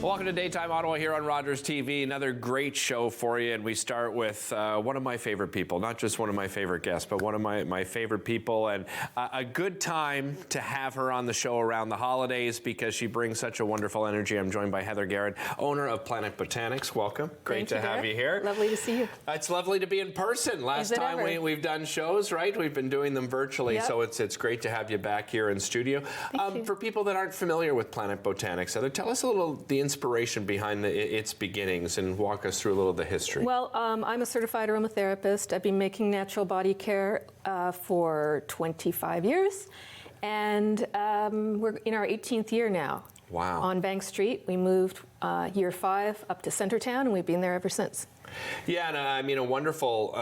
Welcome to Daytime Ottawa here on Rogers TV. Another great show for you, and we start with one of my favorite people, not just one of my favorite guests, but one of my favorite people, and a good time to have her on the show around the holidays because she brings such a wonderful energy. I'm joined by Heather Garrod, owner of Planet Botanix. Welcome. Great to have you here. Lovely to see you. It's lovely to be in person. Last time we've done shows, right? We've been doing them virtually, so it's great to have you back here in studio. For people that aren't familiar with Planet Botanix, Heather, tell us a little the inspiration behind its beginnings and walk us through a little of the history. Well, I'm a certified aromatherapist. I've been making natural body care for 25 years, and we're in our 18th year now. Wow. On Bank Street. We moved year 5 up to Centertown, and we've been there ever since. Yeah, and I mean, a wonderful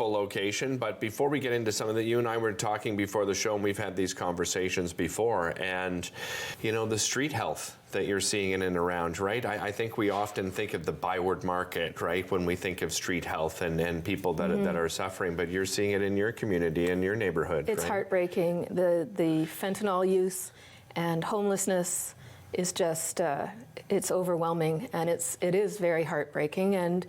location. But before we get into some of that, you and I were talking before the show, and we've had these conversations before. And, you know, the street health that you're seeing in and around, right? I think we often think of the byward market, right, when we think of street health and people that, that are suffering. But you're seeing it in your community, in your neighborhood. It's heartbreaking. The fentanyl use and homelessness is just, it's overwhelming, and it is very heartbreaking. And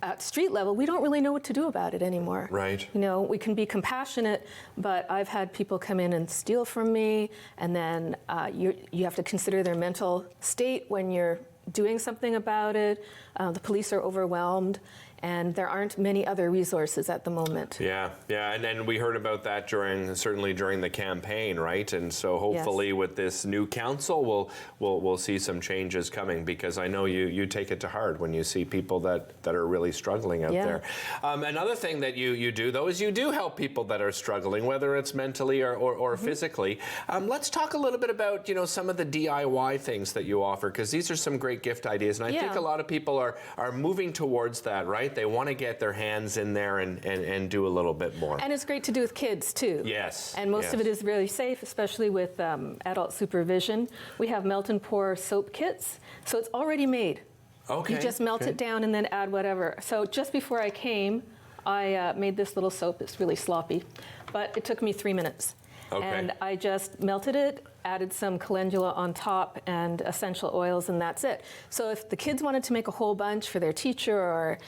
at street level, we don't really know what to do about it anymore. Right. You know, we can be compassionate, but I've had people come in and steal from me, and then you have to consider their mental state when you're doing something about it. The police are overwhelmed, and there aren't many other resources at the moment. Yeah, and then we heard about that certainly during the campaign, right? And so hopefully with this new council, we'll see some changes coming, because I know you take it to heart when you see people that are really struggling out there. Another thing that you do, though, is you do help people that are struggling, whether it's mentally or physically. Let's talk a little bit about, you know, some of the DIY things that you offer, because these are some great gift ideas, and I think a lot of people are moving towards that, right? They want to get their hands in there and do a little bit more. And it's great to do with kids, too. Yes. And most of it is really safe, especially with adult supervision. We have melt and pour soap kits, so it's already made. Okay. You just melt it down and then add whatever. So just before I came, I made this little soap. It's really sloppy, but it took me 3 minutes. Okay. And I just melted it, added some calendula on top and essential oils, and that's it. So if the kids wanted to make a whole bunch for their teacher or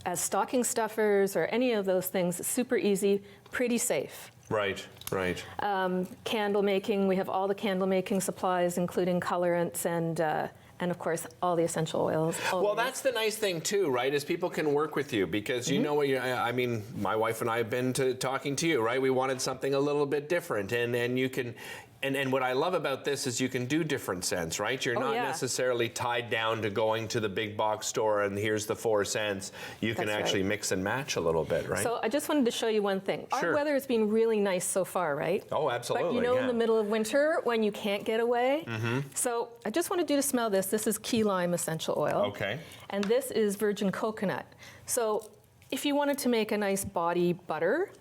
as stocking stuffers or any of those things, it's super easy, pretty safe. Right. Candle making, we have all the candle making supplies, including colorants and of course, all the essential oils. Well, that's the nice thing too, right? Is people can work with you, because you know what I mean, my wife and I have been talking to you, right? We wanted something a little bit different, and you can. And what I love about this is you can do different scents, right? You're not necessarily tied down to going to the big box store and here's the 4 cents. You can actually mix and match a little bit, right? So I just wanted to show you one thing. Sure. Our weather has been really nice so far, right? Oh, absolutely. But you know, in the middle of winter when you can't get away. So I just wanted you to smell this. This is key lime essential oil. Okay. And this is virgin coconut. So if you wanted to make a nice body butter,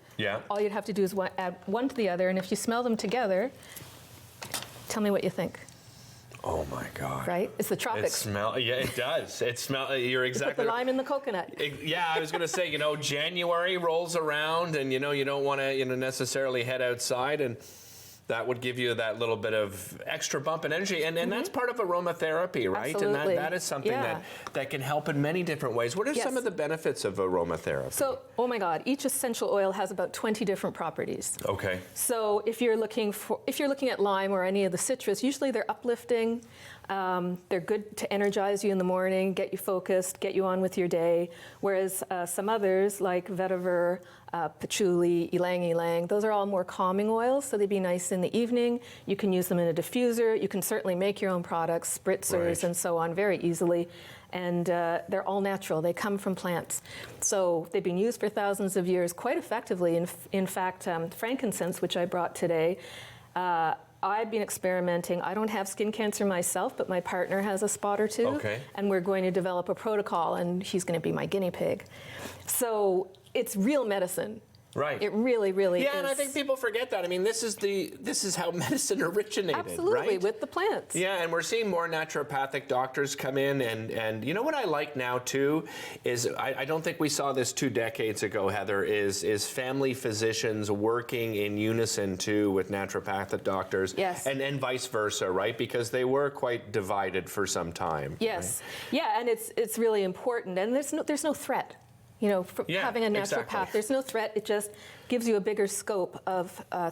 all you'd have to do is add one to the other, and if you smell them together, tell me what you think. Oh my God! Right? It's the tropics. It does. It smells. You're exactly. You put the lime in the coconut. I was going to say, you know, January rolls around, and you know you don't want to necessarily head outside, and that would give you that little bit of extra bump in energy, and that's part of aromatherapy, right? Absolutely. And that is something that can help in many different ways. What are some of the benefits of aromatherapy? So, oh my God, each essential oil has about 20 different properties. Okay. So if you're looking at lime or any of the citrus, usually they're uplifting. They're good to energize you in the morning, get you focused, get you on with your day. Whereas some others, like vetiver, patchouli, ylang-ylang, those are all more calming oils, so they'd be nice in the evening. You can use them in a diffuser. You can certainly make your own products, spritzers, and so on very easily. And they're all natural. They come from plants. So they've been used for thousands of years quite effectively. In fact, frankincense, which I brought today, I've been experimenting. I don't have skin cancer myself, but my partner has a spot or two. Okay. And we're going to develop a protocol, and he's going to be my guinea pig. So it's real medicine. Right. It really, really is. Yeah, and I think people forget that. I mean, this is how medicine originated, Absolutely, right? with the plants. Yeah, and we're seeing more naturopathic doctors come in, and you know what I like now too is I don't think we saw this 2 decades ago, Heather, is family physicians working in unison too with naturopathic doctors. Yes. And vice versa, right? Because they were quite divided for some time. Yes. Right? Yeah, and it's really important, and there's no threat. You know, having a naturopath, exactly. There's no threat. It just gives you a bigger scope of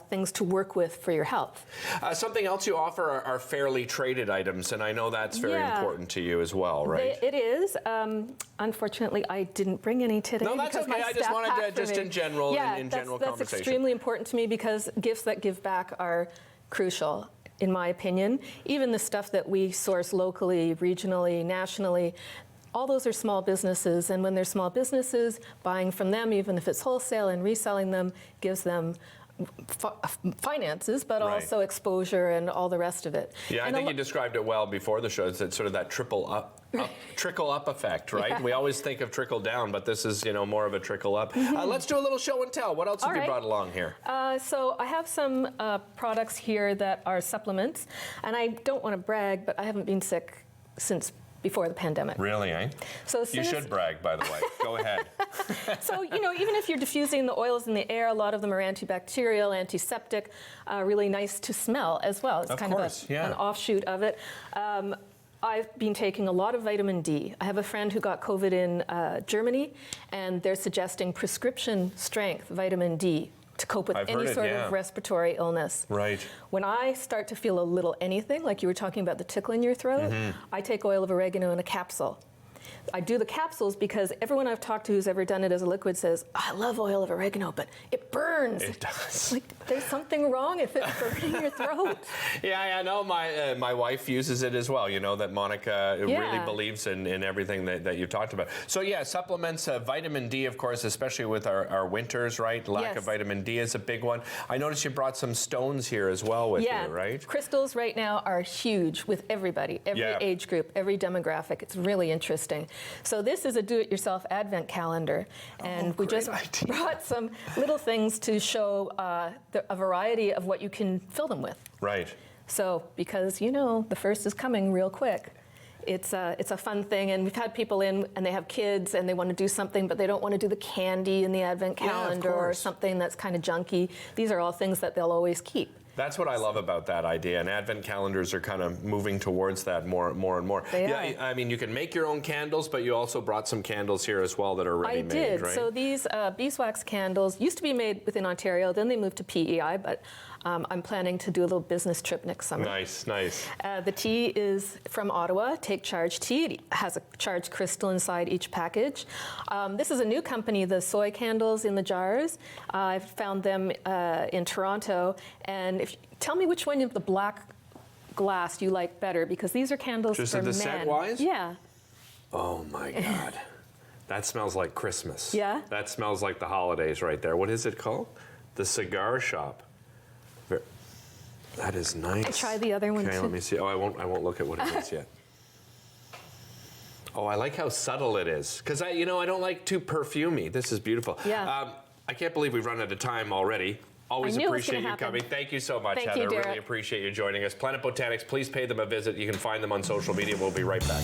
things to work with for your health. Something else you offer are fairly traded items, and I know that's very important to you as well, right? It is. Unfortunately, I didn't bring any today. No, that's okay. I just wanted to, just in general, in general conversation. That's extremely important to me because gifts that give back are crucial, in my opinion. Even the stuff that we source locally, regionally, nationally, all those are small businesses, and when they're small businesses, buying from them, even if it's wholesale, and reselling them gives them finances, but also exposure and all the rest of it. Yeah, I think you described it well before the show. It's sort of that trickle up effect, right? Yeah. We always think of trickle down, but this is more of a trickle up. Let's do a little show and tell. What else have you brought along here? So I have some products here that are supplements, and I don't want to brag, but I haven't been sick since before the pandemic. Really, eh? So you should brag, by the way. Go ahead. So, even if you're diffusing the oils in the air, a lot of them are antibacterial, antiseptic, really nice to smell as well. It's kind of an offshoot of it. I've been taking a lot of vitamin D. I have a friend who got COVID in Germany, and they're suggesting prescription strength vitamin D to cope with any sort of respiratory illness. Right. When I start to feel a little anything, like you were talking about the tickle in your throat, I take oil of oregano in a capsule. I do the capsules because everyone I've talked to who's ever done it as a liquid says, I love oil of oregano, but it burns. It does. Like, there's something wrong if it's burning your throat. Yeah, I know. My wife uses it as well. You know that Monica really believes in everything that you've talked about. So yeah, supplements, vitamin D, of course, especially with our winters, right? Lack of vitamin D is a big one. I noticed you brought some stones here as well with you, right? Crystals right now are huge with everybody, every age group, every demographic. It's really interesting. So this is a do-it-yourself advent calendar, and we just brought some little things to show a variety of what you can fill them with. Right. So because the first is coming real quick, it's a fun thing, and we've had people in and they have kids and they want to do something, but they don't want to do the candy in the advent calendar or something that's kind of junky. These are all things that they'll always keep. That's what I love about that idea, and advent calendars are kind of moving towards that more and more. They are. I mean, you can make your own candles, but you also brought some candles here as well that are ready made, I did. right? So these beeswax candles used to be made within Ontario, then they moved to PEI, but I'm planning to do a little business trip next summer. Nice, nice. The tea is from Ottawa, Take Charge Tea. It has a charged crystal inside each package. This is a new company, the soy candles in the jars. I've found them in Toronto, and tell me which one of the black glass you like better, because these are candles for men. Just the scent-wise? Yeah. Oh my God. That smells like Christmas. Yeah? That smells like the holidays right there. What is it called? The Cigar Shop. That is nice. I try the other one too. Okay, let me see. Oh, I won't look at what it is yet. Oh, I like how subtle it is, because I don't like too perfumey. This is beautiful. Yeah. I can't believe we've run out of time already. Always appreciate you coming. Thank you so much, Heather. Thank you, Really appreciate you joining us. Planet Botanix, please pay them a visit. You can find them on social media. We'll be right back.